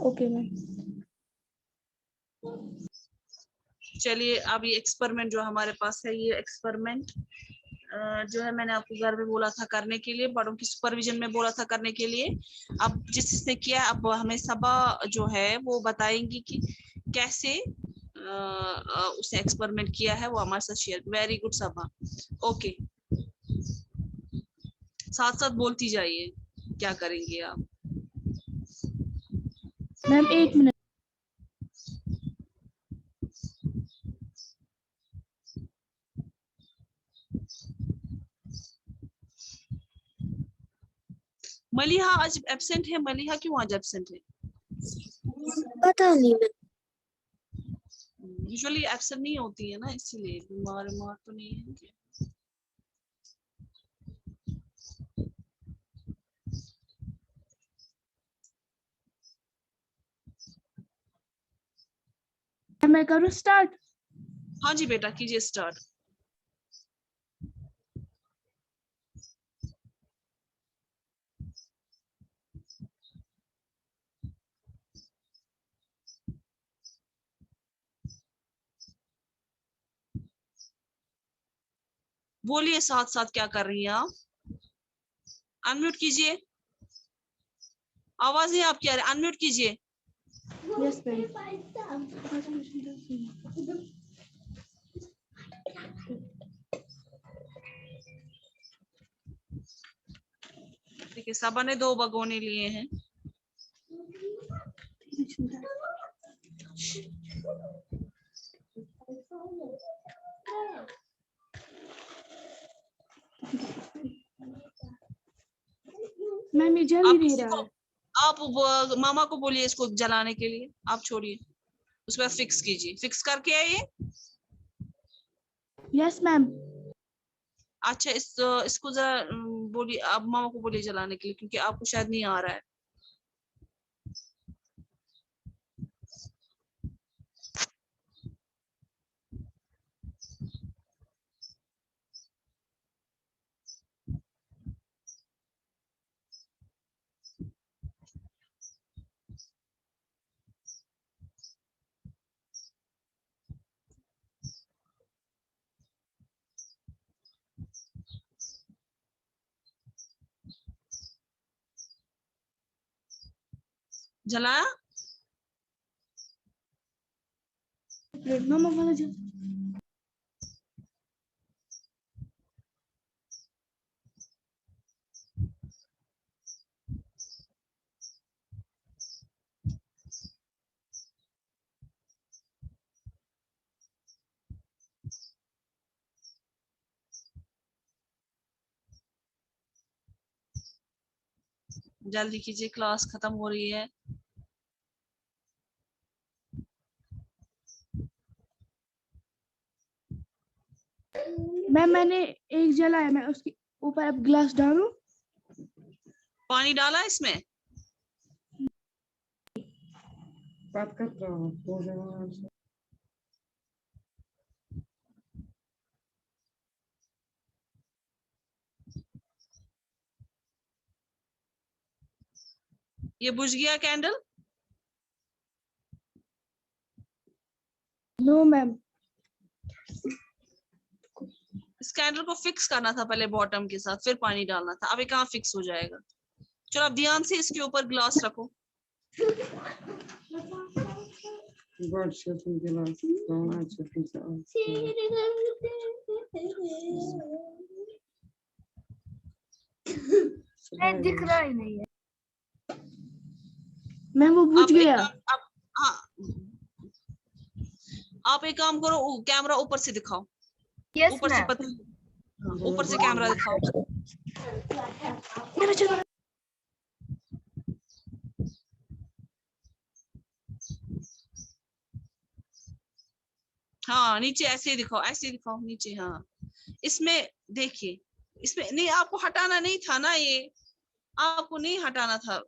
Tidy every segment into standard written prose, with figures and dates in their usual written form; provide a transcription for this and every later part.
Okay ma'am. चलिए, अब ये एक्सपेरिमेंट जो हमारे पास है, ये एक्सपेरिमेंट जो है मैंने आपको घर में बोला था करने के लिए, बड़ों की सुपरविजन में बोला था करने के लिए। अब जिसने किया, अब हमें सबा जो है वो बताएंगी कि कैसे उसने एक्सपेरिमेंट किया है, वो हमारे साथ शेयर। वेरी गुड सबा। ओके, साथ साथ बोलती जाइए क्या करेंगे आप। Ma'am 1 minute. मलिहा आज एब्सेंट है। मलिहा क्यों आज एब्सेंट है? पता नहीं मैम। यूजुअली एब्सेंट नहीं होती है ना, इसीलिए। बीमार बीमार तो नहीं है। मैं करूँ स्टार्ट? हाँ जी बेटा, कीजिए स्टार्ट। बोलिए साथ साथ क्या कर रही हैं आप। अनम्यूट कीजिए, आवाज नहीं आपकी आ रही, अनम्यूट कीजिए। Yes ma'am. देखिए, सबा ने 2 भगोने लिए हैं। मैम ये जल ही आप नहीं किसी रहा को, है। आप मामा को बोलिए इसको जलाने के लिए। आप छोड़िए, उस पर फिक्स कीजिए। फिक्स करके आइए। Yes ma'am. अच्छा, इसको जरा बोलिए, आप मामा को बोलिए जलाने के लिए, क्योंकि आपको शायद नहीं आ रहा है। जलाया? मामा वाला जल। जल्दी कीजिए, क्लास खत्म हो रही है। मैम मैंने एक जलाया, मैं उसके ऊपर अब ग्लास डालूं? पानी डाला इसमें? बात कर रहा हूँ। ये बुझ गया कैंडल? No ma'am. इस कैंडल को फिक्स करना था पहले बॉटम के साथ, फिर पानी डालना था। अब ये कहाँ फिक्स हो जाएगा? चलो, अब ध्यान से इसके ऊपर ग्लास रखो। God shut him glass down and shut his eyes. दिख रहा ही नहीं है मैम, वो बुझ गया। हाँ, आप एक काम करो, कैमरा ऊपर से दिखाओ। यस ऊपर से ऊपर से कैमरा दिखाओ। हाँ, नीचे ऐसे ही दिखाओ, ऐसे ही दिखाओ नीचे। हाँ, इसमें देखिए, इसमें नहीं, आपको हटाना नहीं था ना, ये आपको नहीं हटाना था।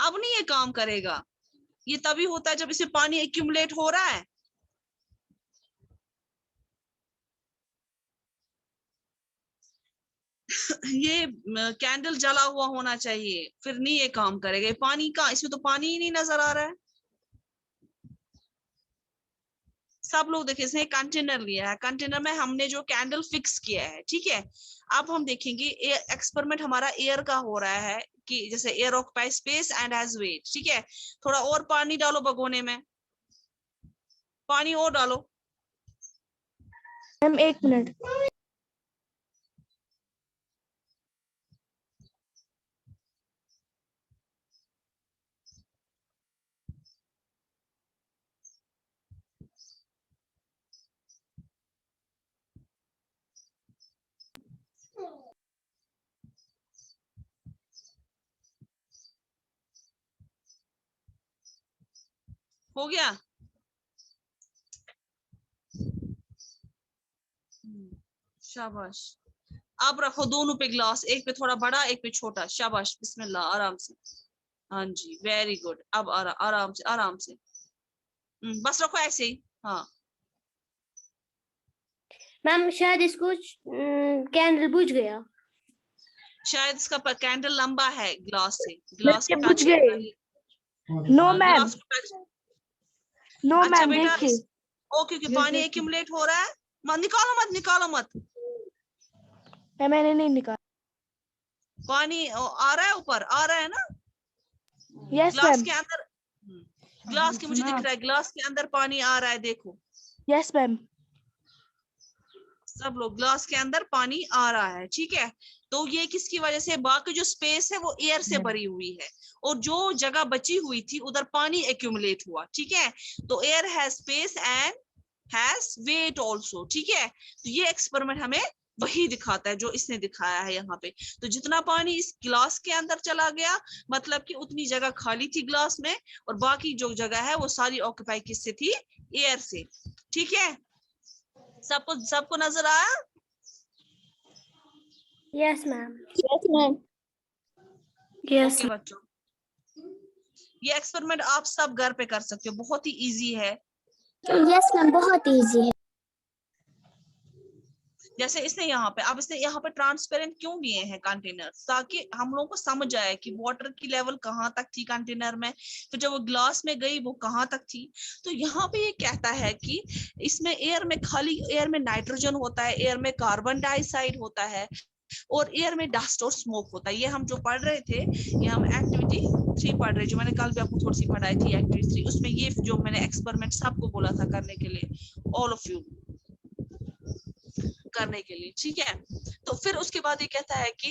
अब नहीं ये काम करेगा। ये तभी होता है जब इसमें पानी एक्यूमुलेट हो रहा है। ये कैंडल जला हुआ होना चाहिए, फिर नहीं ये काम करेगा। पानी का, इसमें तो पानी ही नहीं नजर आ रहा है। सब लोग देखिए, इसने कंटेनर लिया है, कंटेनर में हमने जो कैंडल फिक्स किया है, ठीक है। अब हम देखेंगे एक्सपेरिमेंट हमारा एयर का हो रहा है, कि जैसे air occupy space and has weight, ठीक है। थोड़ा और पानी डालो भगोने में, पानी और डालो। Ma'am 1 minute. हो गया? शाबाश। अब रखो दोनों पे ग्लास, एक पे थोड़ा बड़ा, एक पे छोटा। शाबाश, बिस्मिल्लाह, आराम से। हाँ जी, वेरी गुड। अब आराम से, आराम से। बस रखो ऐसे ही। हाँ, मैम शायद इसको कैंडल बुझ गया। शायद इसका कैंडल लंबा है ग्लास से, ग्लास को मेरे टच बुझ गए। नो मैम, ग्लास को टच। नो अच्छा मैम बेटा, देखिए। ओके ओके, पानी एक्यूमुलेट हो रहा है। निकालो मत, निकालो मत। मैंने नहीं निकाला। पानी आ रहा है, ऊपर आ रहा है ना यस ग्लास मैम, के अंदर। ग्लास के मुझे दिख रहा है, ग्लास के अंदर पानी आ रहा है, देखो यस मैम। सब लोग, ग्लास के अंदर पानी आ रहा है, ठीक है। तो ये किसकी वजह से, बाकी जो स्पेस है वो एयर से भरी हुई है, और जो जगह बची हुई थी उधर पानी एक्यूमुलेट हुआ, ठीक है। तो air has space and has weight also, ठीक है। तो ये एक्सपेरिमेंट हमें वही दिखाता है जो इसने दिखाया है यहाँ पे। तो जितना पानी इस ग्लास के अंदर चला गया, मतलब कि उतनी जगह खाली थी ग्लास में, और बाकी जो जगह है वो सारी ऑक्यूपाई किससे थी, एयर से, ठीक है। सबको नजर आया? Yes ma'am. Yes ma'am. Yes okay बच्चों, ये एक्सपेरिमेंट आप सब घर पे कर सकते हो, बहुत ही इजी है। यस मैम, बहुत इजी है। जैसे इसने यहाँ पे, अब इसने यहाँ पे ट्रांसपेरेंट क्यों लिए हैं कंटेनर, ताकि हम लोगों को समझ आए कि वाटर की लेवल कहाँ तक थी कंटेनर में, फिर जब वो ग्लास में गई वो कहाँ तक थी। तो यहाँ पे ये कहता है कि इसमें एयर में, खाली एयर में नाइट्रोजन होता है, एयर में कार्बन डाइऑक्साइड होता है, और एयर में डस्ट और स्मोक होता है। ये हम जो पढ़ रहे थे, ये हम एक्टिविटी 3 पढ़ रहे, जो मैंने कल भी आपको थोड़ी सी पढ़ाई थी एक्टिविटी 3, उसमें ये जो मैंने एक्सपेरिमेंट सबको बोला था करने के लिए, ऑल ऑफ यू करने के लिए, ठीक है। तो फिर उसके बाद ये कहता है कि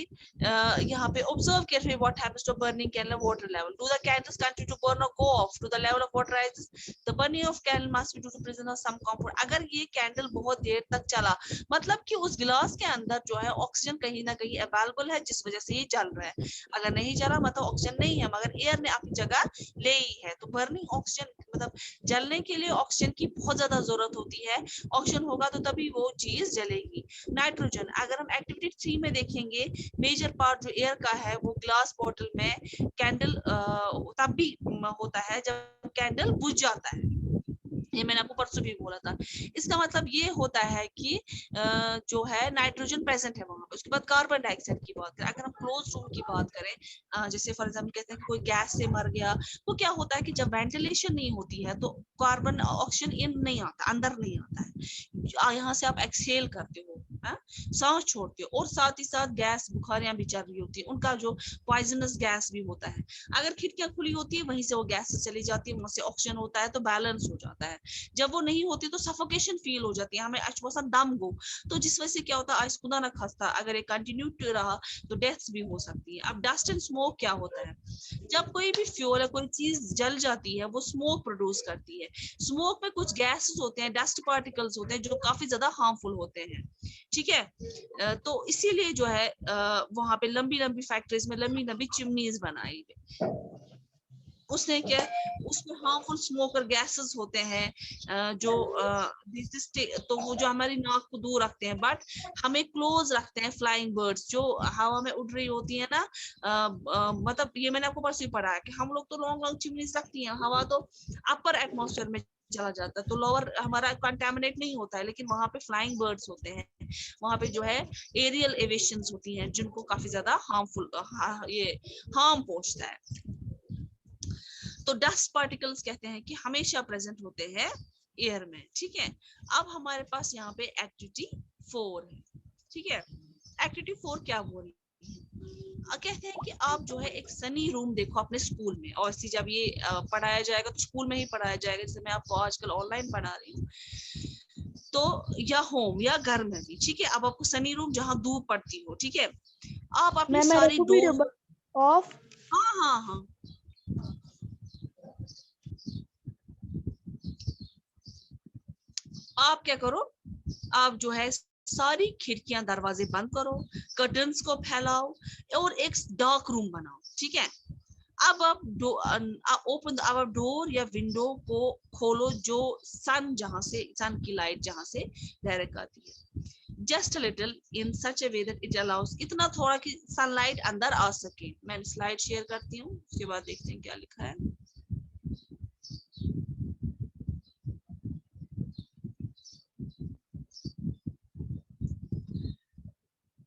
यहाँ पे observe carefully what happens to burning candle water level, do the candles continue to burn और go off, to the level of water rises, the burning of candle must be due to presence of some compound. अगर ये candle बहुत देर तक चला, मतलब कि उस गिलास के अंदर जो है ऑक्सीजन कहीं ना कहीं अवेलेबल है, जिस वजह से ये जल रहा है। अगर नहीं चला मतलब ऑक्सीजन नहीं है, मगर एयर ने अपनी जगह ले ही है। तो बर्निंग ऑक्सीजन मतलब जलने के लिए ऑक्सीजन की बहुत ज्यादा जरूरत होती है, ऑक्सीजन होगा तो तभी वो चीज जलेगी। नाइट्रोजन, अगर हम एक्टिविटी 3 में देखेंगे, मेजर पार्ट जो एयर का है वो ग्लास बॉटल में कैंडल तब भी होता है जब कैंडल बुझ जाता है। ये मैंने आपको परसों भी बोला था। इसका मतलब ये होता है कि जो है नाइट्रोजन प्रेजेंट है वहां पे। उसके बाद कार्बन डाइऑक्साइड की बात करें, अगर हम क्लोज रूम की बात करें, जैसे फॉर एग्जांपल कहते हैं कि कोई गैस से मर गया, तो क्या होता है कि जब वेंटिलेशन नहीं होती है तो कार्बन ऑक्सीजन इन नहीं आता, अंदर नहीं आता है। यहाँ से आप एक्सहेल करते हो, सांस छोड़ते हो, और साथ ही साथ गैस बुखारियां भी चल रही होती है, उनका जो पॉइजनस गैस भी होता है। अगर खिड़कियां खुली होती है वहीं से वो गैस चली जाती है, वहां से ऑक्सीजन होता है तो बैलेंस हो जाता है। जब वो नहीं होती तो सफोकेशन फील हो जाती है, हमें अच्छा दम गो। तो जिस वजह से क्या होता है, खुदा ना खास्ता अगर ये कंटिन्यू रहा तो डेथ्स भी हो सकती है। अब डस्ट एंड स्मोक क्या होता है, जब कोई भी फ्यूल है, कोई चीज जल जाती है, वो स्मोक प्रोड्यूस करती है। स्मोक में कुछ गैसेस होते हैं, डस्ट पार्टिकल्स होते हैं जो काफी ज्यादा हार्मफुल होते हैं, ठीक है। तो इसीलिए जो है वहां पे लंबी लंबी फैक्ट्रीज में लंबी लंबी चिमनीज बनाई गई। उसने क्या, उसमें हार्मफुल स्मोकर गैसेस होते हैं जो तो वो जो हमारी नाक को दूर रखते हैं, बट हमें क्लोज रखते हैं फ्लाइंग बर्ड्स जो हवा में उड़ रही होती है ना। मतलब ये मैंने आपको परसों पढ़ा है कि हम लोग तो लॉन्ग लॉन्ग चिमनीज रखती हैं, हवा तो अपर एटमॉस्फेयर में चला जाता है, तो लोअर हमारा कंटेमिनेट नहीं होता है, लेकिन वहां पे फ्लाइंग बर्ड्स होते हैं, वहां पे जो है एरियल एविशंस होती हैं जिनको काफी ज्यादा हार्मफुल ये हार्म पहुंचता है। तो डस्ट पार्टिकल्स कहते हैं कि हमेशा प्रेजेंट होते हैं एयर में, ठीक है। अब हमारे पास यहाँ पे एक्टिविटी 4 है, ठीक है। एक्टिविटी 4 क्या बोल रही है, कहते हैं कि आप जो है एक सनी रूम देखो अपने स्कूल में, और जब ये पढ़ाया जाएगा तो स्कूल में ही पढ़ाया जाएगा, जैसे मैं आपको आजकल ऑनलाइन पढ़ा रही हूँ, तो या होम या घर में भी, ठीक है। अब आपको सनी रूम जहाँ धूप पड़ती हो, ठीक है, आप अपनी मैम सारी डोर ऑफ। हाँ हाँ हाँ आप क्या करो, आप जो है सारी खिड़कियां दरवाजे बंद करो, कर्टन्स को फैलाओ और एक डार्क रूम बनाओ, ठीक है। अब आप ओपन आवर डोर या विंडो को खोलो जो सन की लाइट जहां से डायरेक्ट आती है, just a little in such a way that it allows, इतना थोड़ा कि सनलाइट अंदर आ सके। मैं स्लाइड शेयर करती हूँ, उसके बाद देखते हैं क्या लिखा है।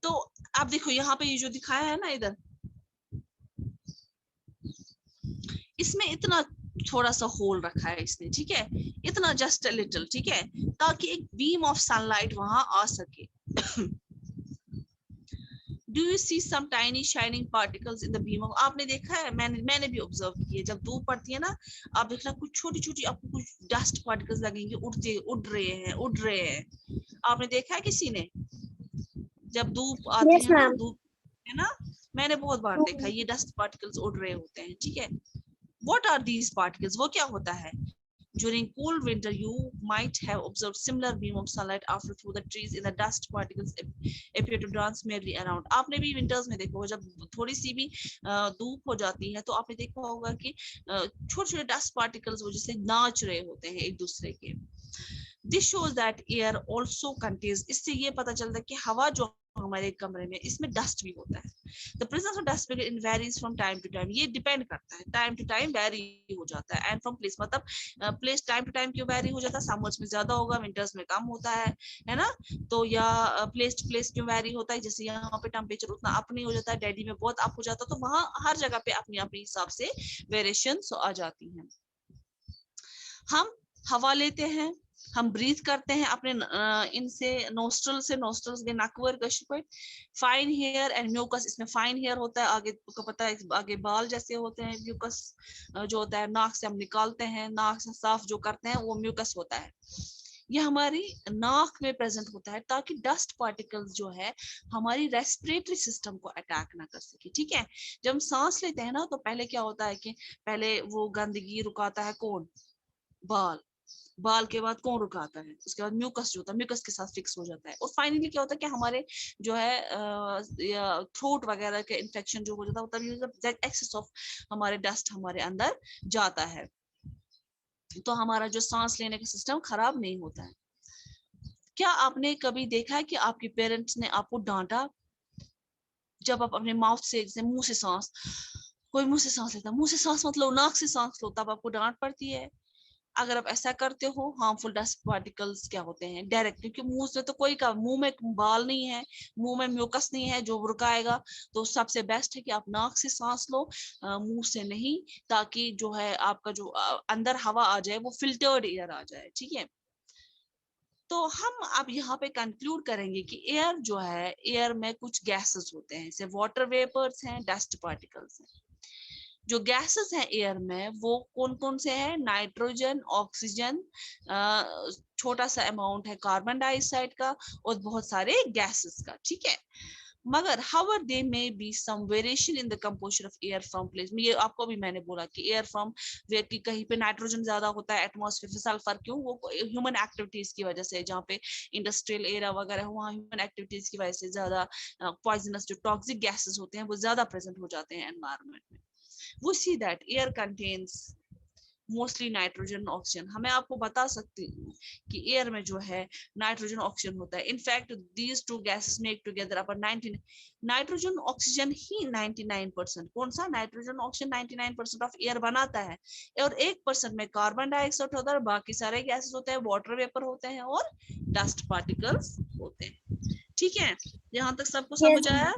तो आप देखो यहाँ पे ये जो दिखाया है ना इधर, इसमें इतना थोड़ा सा होल रखा है इसने, ठीक है, इतना जस्ट अ लिटिल, ठीक है, ताकि एक बीम ऑफ सनलाइट वहां आ सके। Do you see some tiny shining particles in the beam of, आपने देखा है, मैंने भी ऑब्जर्व किया, जब धूप पड़ती है ना, आप देखना कुछ छोटी छोटी आपको कुछ डस्ट पार्टिकल्स लगेंगे, उड़ रहे हैं। आपने देखा है किसी ने, जब धूप आती Yes, है ना, ma'am. धूप है ना, मैंने बहुत बार देखा ये डस्ट पार्टिकल्स उड़ रहे होते हैं, ठीक है। What are these particles? वो क्या होता है? During cool winter, you might have observed similar beam of sunlight after through the trees in the dust particles appear to dance merrily around. आपने भी winters में देखा होगा, जब थोड़ी सी भी धूप हो जाती है तो आपने देखा होगा कि छोटे छोटे डस्ट पार्टिकल्स वो जैसे नाच रहे होते हैं एक दूसरे के। This shows that air also contains, इससे ये पता चलता है कि हवा जो हमारे कमरे में, इसमें डस्ट भी होता है। The presence of dust particle varies from time to time, ये डिपेंड करता है, टाइम टू टाइम वेरी हो जाता है। एंड फ्रॉम प्लेस, मतलब प्लेस टाइम टू टाइम क्यों वेरी हो जाता है, समर्स में ज्यादा होगा, विंटर्स में कम होता है ना। तो या प्लेस टू प्लेस क्यों वेरी होता है, जैसे यहाँ पे टेम्परेचर उतना अप नहीं हो जाता है, दिल्ली में बहुत अप हो जाता है, तो वहां हर जगह पे अपनी अपनी हिसाब से वेरिएशन आ जाती है। हम हवा लेते हैं, हम ब्रीथ करते हैं अपने इनसे, नोस्ट्रल्स के नकवर कशपट, फाइन हेयर एंड म्यूकस, इसमें फाइन हेयर होता है, आगे को पता है आगे बाल जैसे होते हैं, म्यूकस जो होता है नाक से हम निकालते हैं, नाक से साफ जो करते हैं वो म्यूकस होता है, ये हमारी नाक में प्रेजेंट होता है ताकि डस्ट पार्टिकल्स जो है हमारी रेस्पिरेटरी सिस्टम को अटैक ना कर सके, ठीक है। जब हम सांस लेते हैं ना तो पहले क्या होता है कि पहले वो गंदगी रुकाता है कौन, बाल के बाद कौन रुकाता है, उसके बाद म्यूकस जो होता है, म्यूकस के साथ फिक्स हो जाता है, और फाइनली क्या होता है कि हमारे जो है थ्रोट वगैरह के इन्फेक्शन जो हो जाता है तभी एक्सेस ऑफ हमारे डस्ट हमारे अंदर जाता है, तो हमारा जो सांस लेने का सिस्टम खराब नहीं होता है। क्या आपने कभी देखा है कि आपके पेरेंट्स ने आपको डांटा जब आप अपने माउथ से मुंह से सांस, कोई मुंह से सांस लेता, मुंह से सांस मत लो, नाक से सांस लो, तब आपको डांट पड़ती है। अगर आप ऐसा करते हो, हार्मफुल डस्ट पार्टिकल्स क्या होते हैं डायरेक्ट, क्योंकि मुंह से तो कोई का मुंह में बाल नहीं है, मुंह में म्यूकस नहीं है जो रुकाएगा, तो सबसे बेस्ट है कि आप नाक से सांस लो, मुंह से नहीं, ताकि जो है आपका जो अंदर हवा आ जाए वो फिल्टर्ड एयर आ जाए, ठीक है। तो हम अब यहाँ पे कंक्लूड करेंगे कि एयर जो है, एयर में कुछ गैसेस होते हैं, जैसे वाटर वेपर्स हैं, डस्ट पार्टिकल्स हैं। जो गैसेस हैं एयर में वो कौन कौन से हैं, नाइट्रोजन, ऑक्सीजन, छोटा सा अमाउंट है कार्बन डाइऑक्साइड का, और बहुत सारे गैसेस का, ठीक है। मगर however there may be some variation in the composition of air from place, ये आपको भी मैंने बोला कि एयर फ्रॉम कि कहीं पे नाइट्रोजन ज्यादा होता है एटमॉस्फेयर से, सल्फर क्यों, वो ह्यूमन एक्टिविटीज की वजह से, जहाँ पे इंडस्ट्रियल एरिया वगैरह है वहाँ ह्यूमन एक्टिविटीज की वजह से ज्यादा पॉइजनस जो टॉक्सिक गैसेस होते हैं वो ज्यादा प्रेजेंट हो जाते हैं एनवायरमेंट में। We see that air contains mostly nitrogen oxygen. हमें आपको बता सकती हूँ कि एयर में जो है नाइट्रोजन ऑक्सीजन होता है। In fact these two gases make together अपन 19 नाइट्रोजन ऑक्सीजन ही 99%, कौन सा नाइट्रोजन ऑक्सीजन 99% ऑफ एयर बनाता है, और 1% में कार्बन डाइऑक्साइड होता है, बाकी सारे गैसेस होते हैं, वाटर वेपर होते हैं और डस्ट पार्टिकल्स होते हैं। ठीक है, यहाँ तक सबको समझ आया?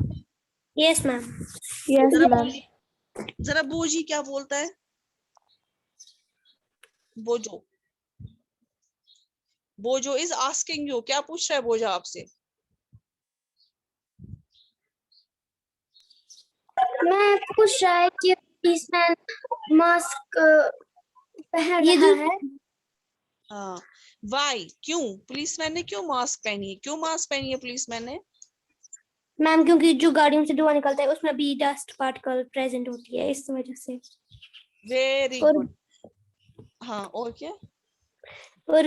Yes, ma'am. Yes, जरा ma'am. जरा बोजी क्या बोलता है? बोजो बोजो इज आस्किंग यू, क्या पूछ रहा है बोजा आपसे? मैं पूछ रहा है कि पुलिसमैन मास्क पहन रहा है। हाँ, वाई, क्यों पुलिसमैन ने क्यों मास्क पहनी है? क्यों मास्क पहनी है पुलिसमैन ने? मैम क्योंकि जो गाड़ियों से धुआं निकलता है उसमें भी डस्ट पार्टिकल प्रेजेंट होती है, इस वजह से। वेरी और गुड। हाँ, और क्या? और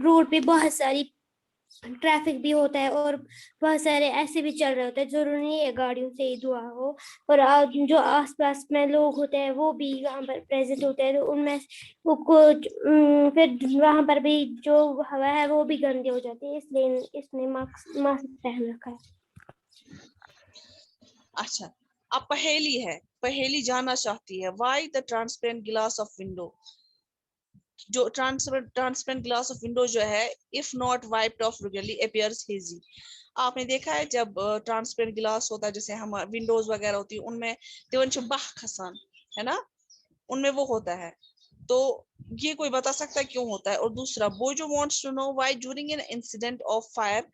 रोड पे बहुत सारी ट्रैफिक भी होता है और बहुत सारे ऐसे भी चल रहे होते हैं, जरूरी नहीं है गाड़ियों से ही धुआं हो। और जो आसपास में लोग होते हैं वो भी वहाँ पर प्रेजेंट होते हैं, तो उनमें वो कुछ फिर वहाँ पर भी जो हवा है वो भी गंदी हो जाती है, इसलिए इसने मास्क पहन रखा है। अच्छा, अब पहेली है, पहेली जानना चाहती है, why the transparent glass of window, जो ट्रांसपेरेंट ग्लास ऑफ विंडो जो है, if not wiped off regularly appears hazy. आपने देखा है जब ट्रांसपेरेंट ग्लास होता है, जैसे हम विंडोज वगैरह होती है, उनमें तिवंश बाह खसान है ना, उनमें वो होता है, तो ये कोई बता सकता है क्यों होता है? और दूसरा, Bozo wants to know why during an incident of fire,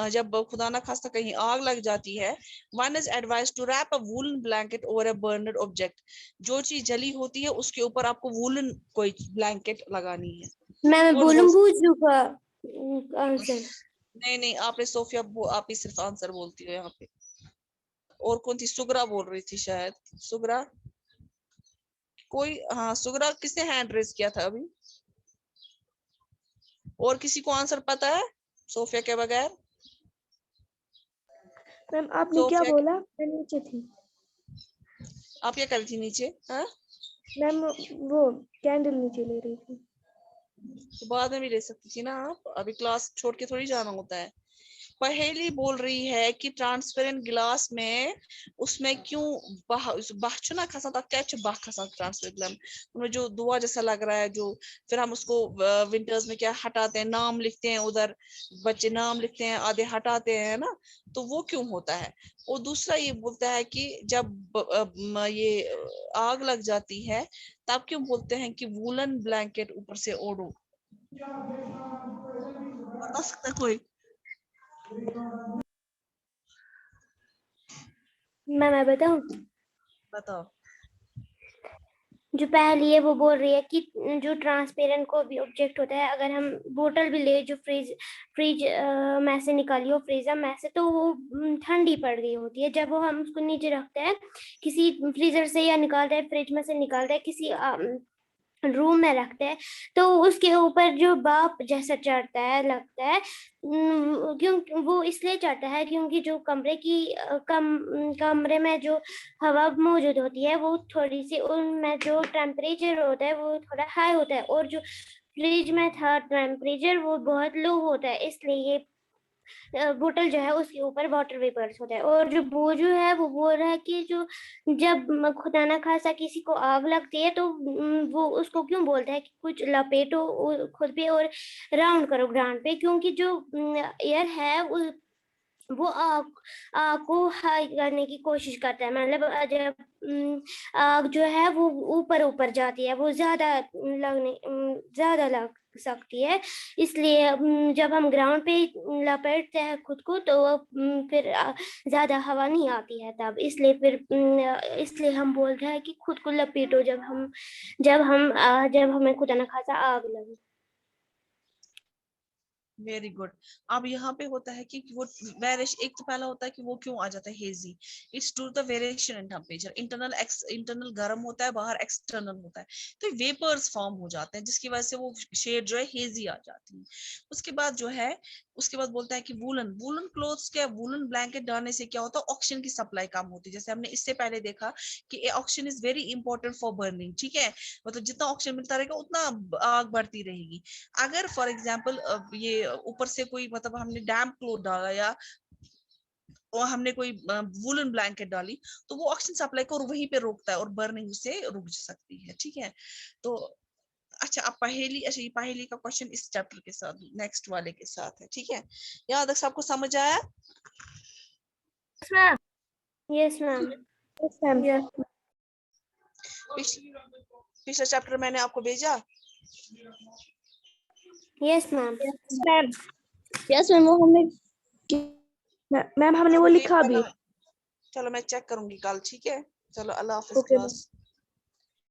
जब खुदा ना खास्ता कहीं आग लग जाती है, one is advise to wrap a woollen blanket over a burned object, जो चीज जली होती है उसके ऊपर आपको वूलन कोई ब्लैंकेट लगानी है। मैं कौन बोलूं बोल बूझू का आंसर। नहीं नहीं, आपने सोफिया आप ही सिर्फ आंसर बोलती हो यहाँ पे। और कौन थी? सुगरा बोल रही थी शायद, सुगरा कोई, हाँ सुगरा, किसने हैंड रेज किया था अभी? और किसी को आंसर पता है सोफिया के बगैर? मैम आपने क्या सोफिया, बोला? मैं नीचे थी आप क्या कर रही थी नीचे? हाँ, मैम, वो कैंडल नीचे ले रही थी। तो बाद में भी ले सकती थी ना आप, अभी क्लास छोड़ के थोड़ी जाना होता है। पहेली बोल रही है कि ट्रांसपेरेंट ग्लास में, उसमें क्यों बाहचुना खसा था, क्या बाह खसा ट्रांसपेरेंट ग्लास उनमें जो धुआं जैसा लग रहा है, जो फिर हम उसको विंटर्स में क्या हटाते हैं, नाम लिखते हैं उधर, बच्चे नाम लिखते हैं, आधे हटाते हैं ना, तो वो क्यों होता है? और दूसरा ये बोलता है कि जब ये आग लग जाती है तब क्यों बोलते हैं कि वूलन ब्लैंकेट ऊपर से ओढ़ो? बता सकता है कोई? मैं बताऊं? बताओ। जो पहली है वो बोल रही है कि जो ट्रांसपेरेंट को भी ऑब्जेक्ट होता है, अगर हम बोतल भी ले जो फ्रिज में से निकाली हो, फ्रीजर में से, तो वो ठंडी पड़ गई होती है। जब वो हम उसको नीचे रखते हैं किसी फ्रीजर से, या निकालते हैं फ्रिज में से, निकालते हैं किसी रूम में रखते हैं, तो उसके ऊपर जो भाप जैसा चढ़ता है, लगता है क्यों वो इसलिए चढ़ता है क्योंकि जो कमरे में जो हवा मौजूद होती है वो थोड़ी सी, उनमें जो टेम्परेचर होता है वो थोड़ा हाई होता है, और जो फ्रिज में था टेम्परेचर वो बहुत लो होता है, इसलिए ये बोतल जो है उसके ऊपर वाटर वेपर्स होता है। और जो बोझू है वो बोल रहा है कि जो जब खुदा ना खासा किसी को आग लगती है तो वो उसको क्यों बोलता है कि कुछ लपेटो खुद पे और राउंड करो ग्राउंड पे, क्योंकि जो एयर है वो आग को हाई करने की कोशिश करता है। मतलब जब आग जो है वो ऊपर ऊपर जाती है, वो ज्यादा लग सकती है, इसलिए जब हम ग्राउंड पे लपेटते हैं खुद को तो फिर ज्यादा हवा नहीं आती है तब, इसलिए इसलिए हम बोलते हैं कि खुद को लपेटो जब हमें खुदा ना खासा आग लगे। Very good. अब यहाँ पे होता है कि वो वेरिएशन, एक तो पहला होता है कि वो क्यों आ जाता है hazy, it's to the variation in temperature. Internal गर्म होता है, बाहर एक्सटर्नल होता है, तो वेपर्स फॉर्म हो जाते हैं जिसकी वजह से वो शेड जो है हेजी आ जाती है। उसके बाद जो है, उसके बाद बोलता है कि वूलन क्लोथ्स क्या, वूलन ब्लैंकेट डालने से क्या होता है, ऑक्सीजन की सप्लाई कम होती है। जैसे हमने इससे पहले देखा कि oxygen is very important for burning, ठीक है, मतलब जितना ऑक्सीजन मिलता रहेगा उतना आग बढ़ती रहेगी। अगर फॉर एग्जाम्पल ये ऊपर से कोई मतलब हमने डैम्प क्लोथ डाला या और हमने कोई वूलन ब्लैंकेट डाली, तो वो ऑक्सीजन सप्लाई को वहीं पे रोकता है और बर्निंग से रुक सकती है, ठीक है। तो अच्छा, अब पहेली, अच्छा ये पहेली का क्वेश्चन इस चैप्टर के साथ नेक्स्ट वाले के साथ है, ठीक है। यहाँ तक सबको समझ आया? Yes ma'am. पिछला चैप्टर मैंने आपको भेजा। Yes ma'am. Ma'am yes ma'am, वो हमने मैम हमने वो लिखा भी। चलो मैं चेक करूंगी कल, ठीक है। चलो अल्लाह हाफिज Okay, क्लास।